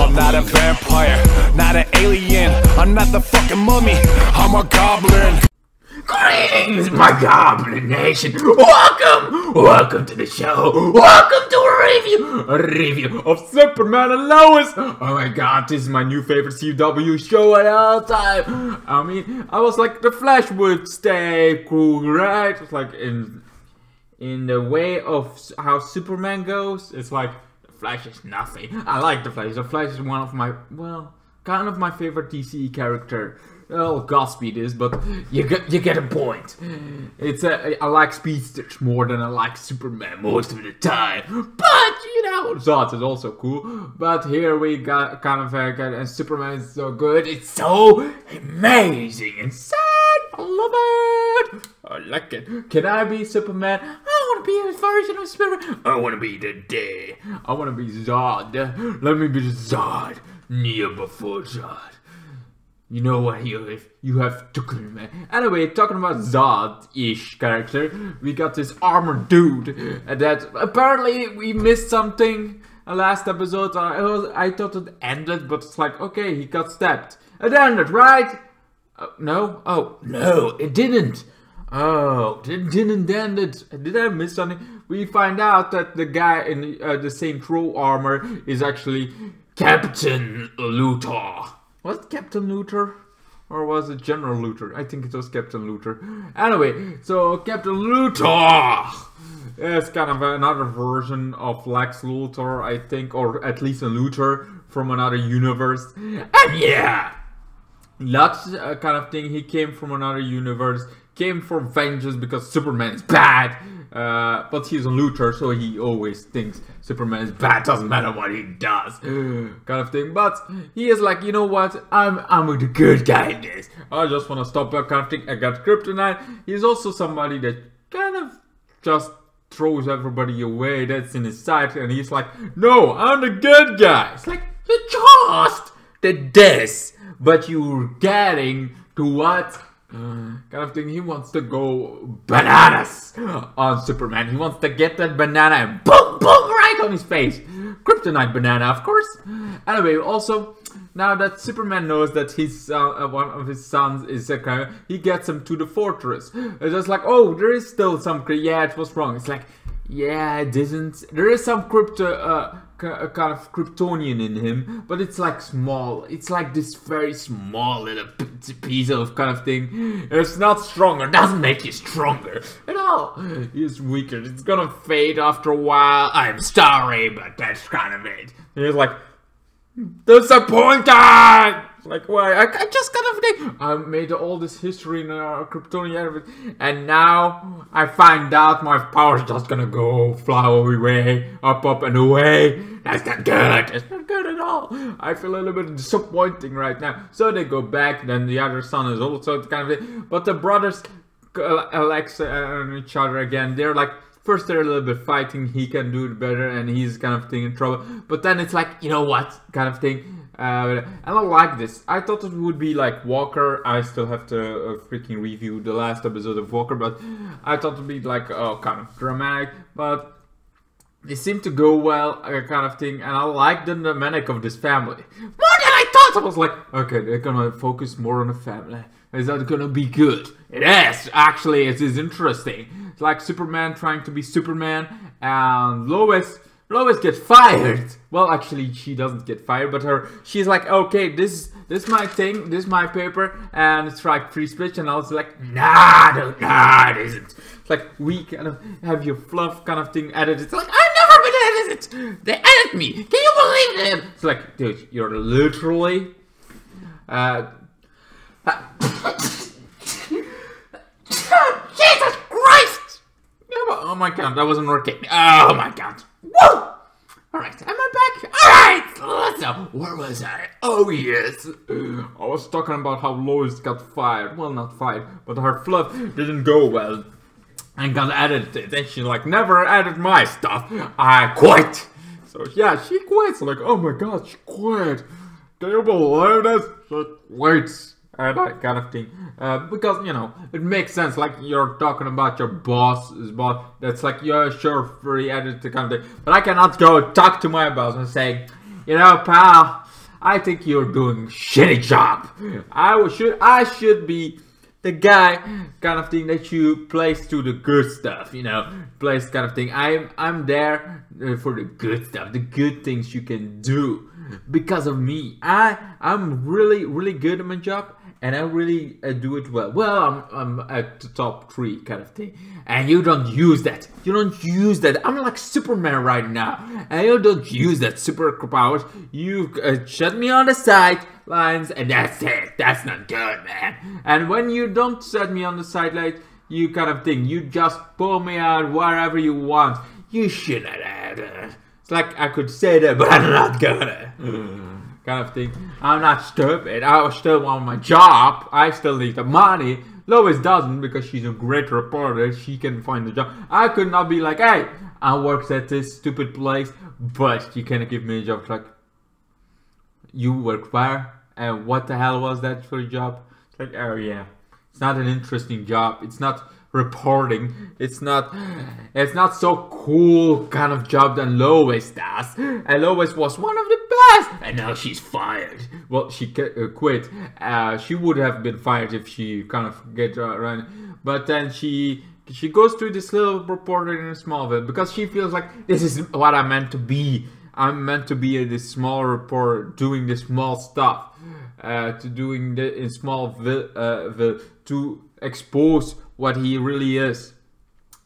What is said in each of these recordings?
I'm not a vampire, not an alien, I'm not the fucking mummy, I'm a goblin. Greetings, my Goblin Nation! Welcome to the show! Welcome to a review of Superman and Lois! Oh my god, this is my new favorite CW show at all time! I mean, I was like, the Flash would stay cool, right? It's like, in the way of how Superman goes, it's like, the Flash is nothing. I like the Flash. The Flash is one of my, well, kind of my favorite DC character. Well, Godspeed is, but you get a point. It's I like speedsters more than I like Superman most of the time. But you know, Zod is also cool. But here we got kind of and Superman is so good. It's so amazing and sad. I love it. I like it. Can I be Superman? I want to be a version of Superman. I want to be the day. I want to be Zod. Let me be Zod. Near before Zod. You know what, you have to kill me. Anyway, talking about Zod-ish character, we got this armored dude that apparently we missed something last episode. I thought it ended, but it's like, okay, he got stabbed. It ended, right? No? Oh, no, it didn't. Oh, it didn't end it. Did I miss something? We find out that the guy in the same troll armor is actually Captain LUTHOR. Was it Captain LUTHOR? Or was it General LUTHOR? I think it was Captain LUTHOR. Anyway, so Captain LUTHOR is kind of another version of Lex Luthor, I think, or at least a Luthor from another universe. And yeah, that's kind of thing. He came from another universe, came for vengeance because Superman is bad. But he's a Luthor, so he always thinks Superman is bad, doesn't matter what he does, kind of thing. But he is like, you know what, I'm the good guy in this. I just want to stop that kind of thing. I got kryptonite. He's also somebody that kind of just throws everybody away that's in his sight, and he's like, no, I'm the good guy. It's like, you just did this, but you're getting to what? Kind of thing. He wants to go bananas on Superman. He wants to get that banana and boom, boom, right on his face. Kryptonite banana, of course. Anyway, also, now that Superman knows that his one of his sons is a kind of, he gets him to the fortress. It's just like, oh, there is still some, yeah, it was wrong. It's like, yeah, it isn't. There is some kind of Kryptonian in him, but it's like small. It's like this very small little piece of kind of thing. It's not stronger. Doesn't make you stronger at all. He's weaker. It's gonna fade after a while. I'm sorry, but that's kind of it. He's like, disappointed. Like, why? I just kind of think I made all this history in Kryptonian, and now I find out my power's just gonna go fly away, up and away. That's not good. It's not good at all. I feel a little bit disappointing right now. So they go back. Then the other son is also kind of it. But the brothers, Alexa and each other again. They're like, first they're a little bit fighting. He can do it better, and he's kind of thing in trouble. But then it's like, you know what, kind of thing. And I like this. I thought it would be like Walker. I still have to freaking review the last episode of Walker, but I thought it would be like, oh, kind of dramatic. But they seem to go well, kind of thing. And I like the dynamic of this family more than I thought. I was like, okay, they're gonna focus more on the family. Is that gonna be good? It is. Actually, it is interesting. It's like Superman trying to be Superman, and Lois gets fired. Well, actually, she doesn't get fired, but she's like, okay, this is my thing, this is my paper, and it's like free speech, and I was like, nah, it isn't. It's like, we kind of have your fluff kind of thing edited. It's like, I've never been edited. They edit me. Can you believe it? It's like, dude, you're literally, Jesus Christ! Oh my god, that wasn't working. Oh my god. Woo! Alright, am I back? Alright, let's go. Where was I? Oh yes. I was talking about how Lois got fired. Well, not fired, but her fluff didn't go well. And got edited. And she like, never edit my stuff. I quit. So yeah, she quits. Like, oh my god, she quit. Can you believe this? She quits. That kind of thing, because, you know, it makes sense, like, you're talking about your boss's boss, that's like, yeah, sure, free edit kind of thing, but I cannot go talk to my boss and say, you know, pal, I think you're doing a shitty job. I should be the guy kind of thing that you place to the good stuff, you know, place kind of thing. I'm there for the good stuff, the good things you can do because of me. I'm really good at my job, and I really do it well. Well, I'm at the top 3 kind of thing, and you don't use that. You don't use that. I'm like Superman right now, and you don't use that superpowers. You shut me on the sidelines, and that's it. That's not good, man. And when you don't set me on the sidelines, you kind of thing, you just pull me out wherever you want. You shouldn't have. It's like I could say that, but I'm not gonna. Kind of thing. I'm not stupid. I still want my job. I still need the money. Lois doesn't, because she's a great reporter. She can find the job. I could not be like, hey, I worked at this stupid place, but you cannot give me a job. It's like, you work where? And what the hell was that for a job? It's like, oh yeah, it's not an interesting job. It's not reporting. It's not so cool kind of job that Lois does. And Lois was one of the best, and now she's fired. Well, she quit. She would have been fired if she kind of get around, but then she goes to this little reporter in Smallville because she feels like this is what I'm meant to be. I'm meant to be this small reporter doing this small stuff, doing the in Smallville to expose what he really is.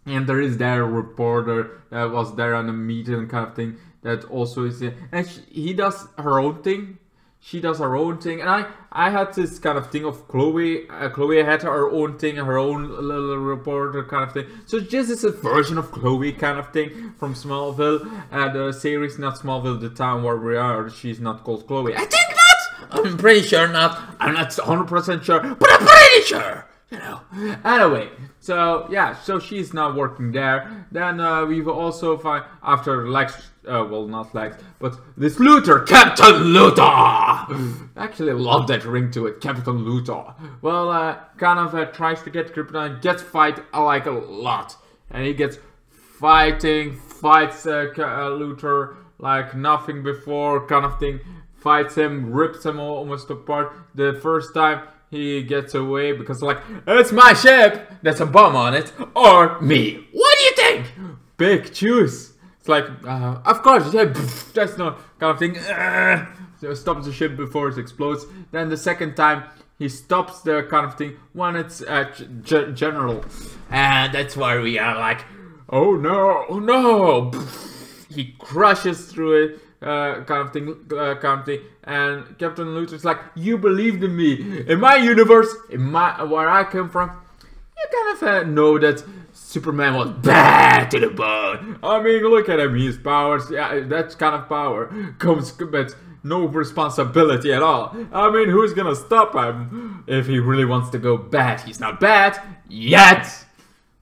And there is that reporter that was there on the meeting kind of thing that also is there. And he does her own thing. She does her own thing. And I had this kind of thing of Chloe. Chloe had her own thing, her own little reporter kind of thing. So this is a version of Chloe kind of thing from Smallville. The series, not Smallville, the town where we are. She's not called Chloe. I think not! I'm pretty sure not. I'm not 100% sure, but I'm pretty sure! You know. Anyway, so yeah, so she's not working there. Then we've also find after Lex, well, not Lex, but this LUTHOR, Captain LUTHOR. Actually, I love that ring to it, Captain LUTHOR. Well, kind of tries to get Kryptonite, gets fight like a lot, and he gets fights LUTHOR like nothing before, kind of thing. Fights him, rips him almost apart. The first time he gets away because like, it's my ship, there's a bomb on it, or me. What do you think? Big choose. It's like, of course, yeah, that's no kind of thing. So stops the ship before it explodes. Then the second time, he stops the kind of thing when it's general. And that's why we are like, oh no, oh no. He crushes through it. Kind of thing, and Captain LUTHOR's like, you believed in me, in my universe, where I come from. You kind of know that Superman was bad to the bone. I mean, look at him, his powers, yeah, that kind of power comes with no responsibility at all. I mean, who's gonna stop him if he really wants to go bad? He's not bad yet.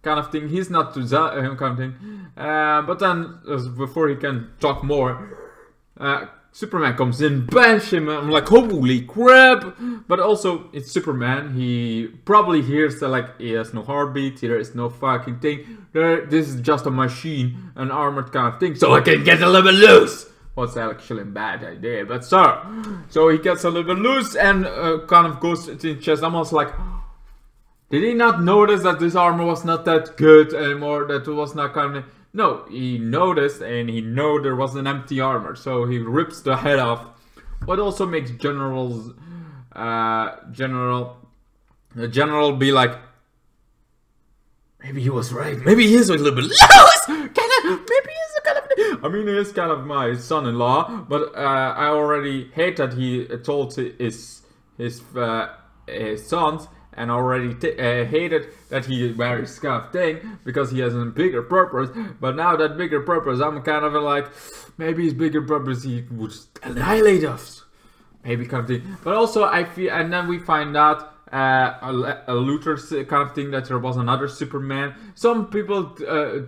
Kind of thing, he's not to him kind of thing. But then, before he can talk more, Superman comes in, bash him, I'm like, holy crap! But also, it's Superman, he probably hears that like, he has no heartbeat, there is no fucking thing, this is just a machine, an armored kind of thing, so I can get a little bit loose! What's actually a bad idea, but so he gets a little bit loose and kind of goes to his chest, almost like, did he not notice that this armor was not that good anymore, that it was not kind of... No, he noticed and he knew there was an empty armor, so he rips the head off. What also makes the general be like, maybe he was right, maybe he is a little bit loose, maybe he's a kind of, I mean, he is kind of my son-in-law, but I already hate that he told his sons, and already hated that he wears kind of thing because he has a bigger purpose. But now that bigger purpose, I'm kind of like, maybe his bigger purpose he would annihilate us, maybe kind of thing. But also I feel, and then we find out a LUTHOR's kind of thing that there was another Superman. Some people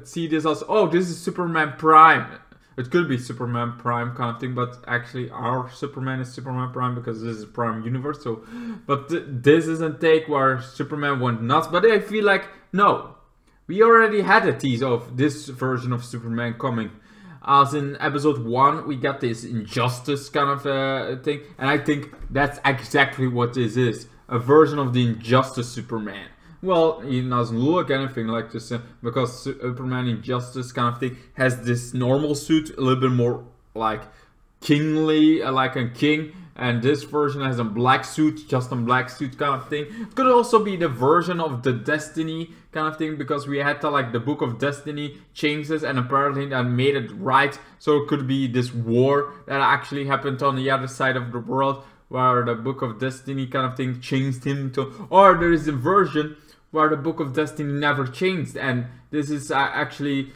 see this as, oh, this is Superman Prime. It could be Superman Prime kind of thing, but actually our Superman is Superman Prime because this is Prime Universe. So, but this is a take where Superman went nuts. But I feel like, no, we already had a tease of this version of Superman coming. as in episode 1 we got this injustice kind of thing, and I think that's exactly what this is, a version of the Injustice Superman. Well, he doesn't look anything like this, because Superman Injustice kind of thing has this normal suit, a little bit more like kingly, like a king, and this version has a black suit, just a black suit kind of thing. It could also be the version of the Destiny kind of thing, because we had to, like, the Book of Destiny changes, and apparently that made it right. So it could be this war that actually happened on the other side of the world, where the Book of Destiny kind of thing changed him to, or there is a version where the Book of Destiny never changed, and this is actually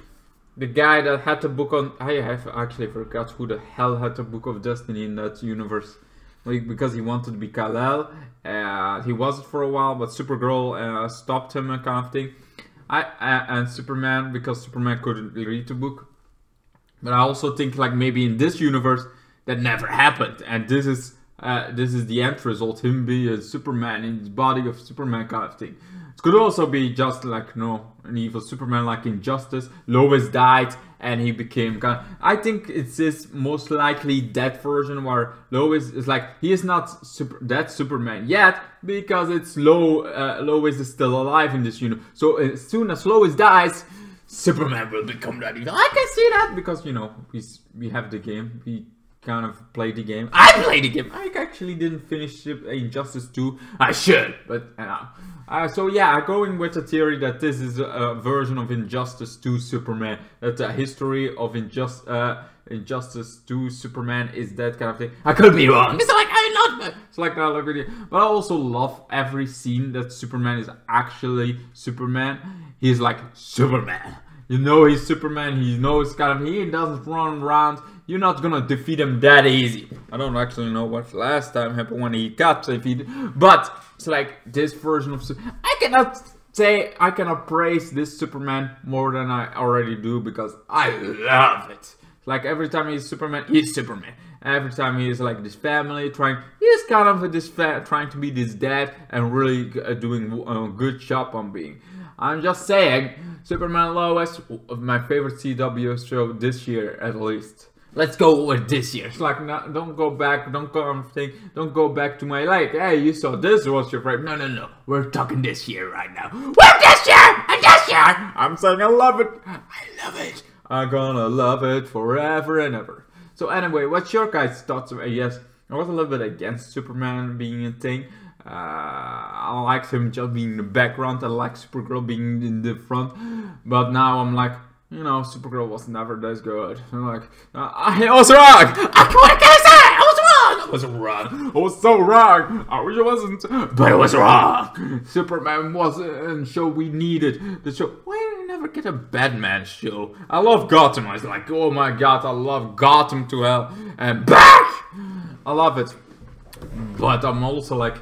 the guy that had the book on. I have actually forgot who the hell had the Book of Destiny in that universe, because he wanted to be Kal-El. He was it for a while, but Supergirl stopped him, kind of thing. And Superman, because Superman couldn't read the book. But I also think, like, maybe in this universe that never happened, and this is the end result, him being a Superman in the body of Superman kind of thing. It could also be just like, no, an evil Superman like Injustice. Lois died and he became kind of, I think it's this most likely that version where Lois is like, he is not that Superman yet, because it's Lois is still alive in this universe. So as soon as Lois dies, Superman will become that evil. I can see that, because, you know, we have the game. We kind of played the game. I played the game. I actually didn't finish Injustice 2. I should, but so yeah, going with the theory that this is a version of Injustice 2 Superman, that the history of Injustice 2 Superman is that kind of thing. I could be wrong. It's like, I'm not. It's like that video. But I also love every scene that Superman is actually Superman. He's like Superman. You know he's Superman. He knows kind of, he doesn't run around. You're not gonna defeat him that easy. I don't actually know what last time happened when he got defeated, but it's like this version of I cannot praise this Superman more than I already do, because I love it. Like, every time he's Superman, he's Superman. Every time he's like this family he's kind of trying to be this dad and really doing a good job on being. I'm just saying, Superman Lois, my favorite CW show this year at least. Let's go with this year. It's like, no, don't go back, don't go back to my, like, hey, you saw this, was your favorite. No. We're talking this year right now. We're this year and this year. I'm saying I love it. I love it. I'm gonna love it forever and ever. So anyway, what's your guys' thoughts? Yes, I was a little bit against Superman being a thing. I liked him just being in the background. I like Supergirl being in the front. But now I'm like, you know, Supergirl was never that good. I'm like, I was wrong! What can I say? I was wrong! I was wrong. I was so wrong! I wish I wasn't, but I was wrong! Superman wasn't a show we needed. The show, why did we never get a Batman show? I love Gotham. I was like, oh my god, I love Gotham to hell. And back! I love it. But I'm also like,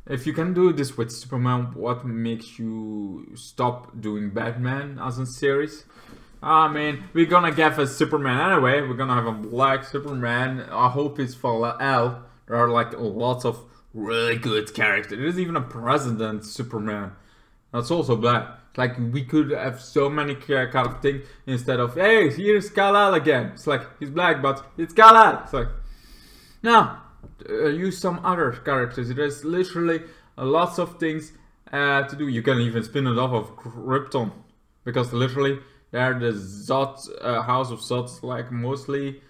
if you can do this with Superman, what makes you stop doing Batman as a series? I mean, we're gonna get a Superman anyway. We're gonna have a black Superman. I hope it's for L. There are like lots of really good characters. There's even a president Superman. That's also black. Like, we could have so many kind of things instead of, hey, here's Kal-El again. It's like, he's black, but it's Kal-El. It's like, no. Use some other characters. There's literally lots of things to do. You can even spin it off of Krypton, because literally they're the Zod, House of Zod, like mostly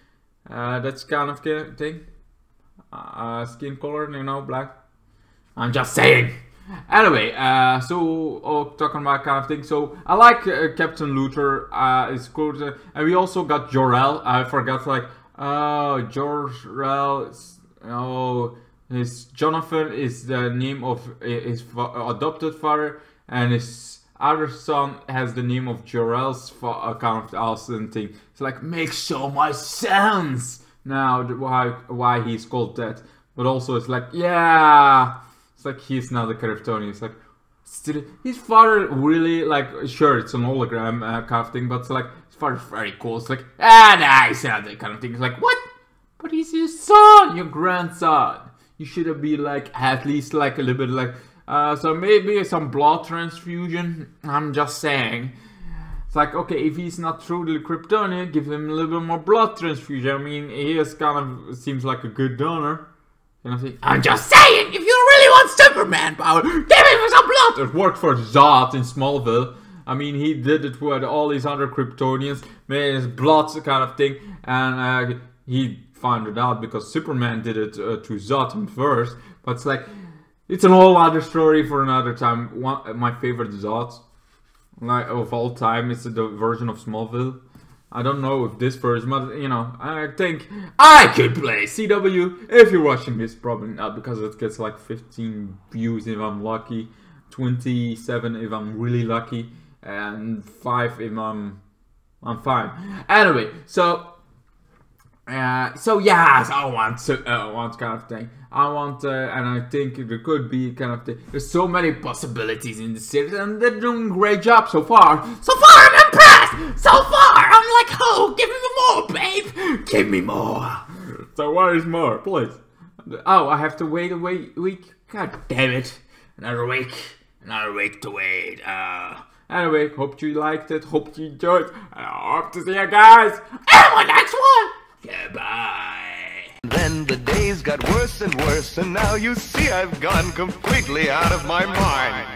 that's kind of thing. Skin color, you know, black. I'm just saying. Anyway, so talking about kind of thing. So I like Captain Luthor. It's cool, and we also got Jor-El. I forgot, like, Jor-El. Oh, his Jonathan is the name of his adopted father, and his other son has the name of Jor-El's kind of awesome thing. It's like, makes so much sense now why he's called that. But also it's like, yeah, it's like he's not a Kryptonian. It's like, still, his father really, like, sure, it's an hologram kind of thing, but it's like, his father's very cool. It's like, nice, that kind of thing. It's like, what? But he's your son, your grandson. You should be like, at least like a little bit like, so maybe some blood transfusion. I'm just saying. It's like, okay, if he's not truly Kryptonian, give him a little bit more blood transfusion. I mean, he is kind of seems like a good donor. You know, I'm just saying, if you really want Superman power, give him some blood. It worked for Zod in Smallville. I mean, he did it with all these other Kryptonians, made his blood kind of thing, and he found it out because Superman did it to Zod first. But it's like, it's a whole other story for another time. My favorite Zods, like of all time, is the version of Smallville. I don't know if this version, but you know, I think I could play CW. If you're watching this, probably not, because it gets like 15 views if I'm lucky, 27 if I'm really lucky, and 5 if I'm fine. Anyway, so yes, I want kind of thing. I want, and I think there could be kind of thing. There's so many possibilities in the series, and they're doing a great job so far. So far, I'm impressed. So far, I'm like, oh, give me more, babe. Give me more. So what is more, please? Oh, I have to wait a week. God damn it! Another week to wait. Anyway, hope you liked it. Hope you enjoyed. I hope to see you guys in my next one. Goodbye. Then the days got worse and worse, and now you see I've gone completely out of my mind.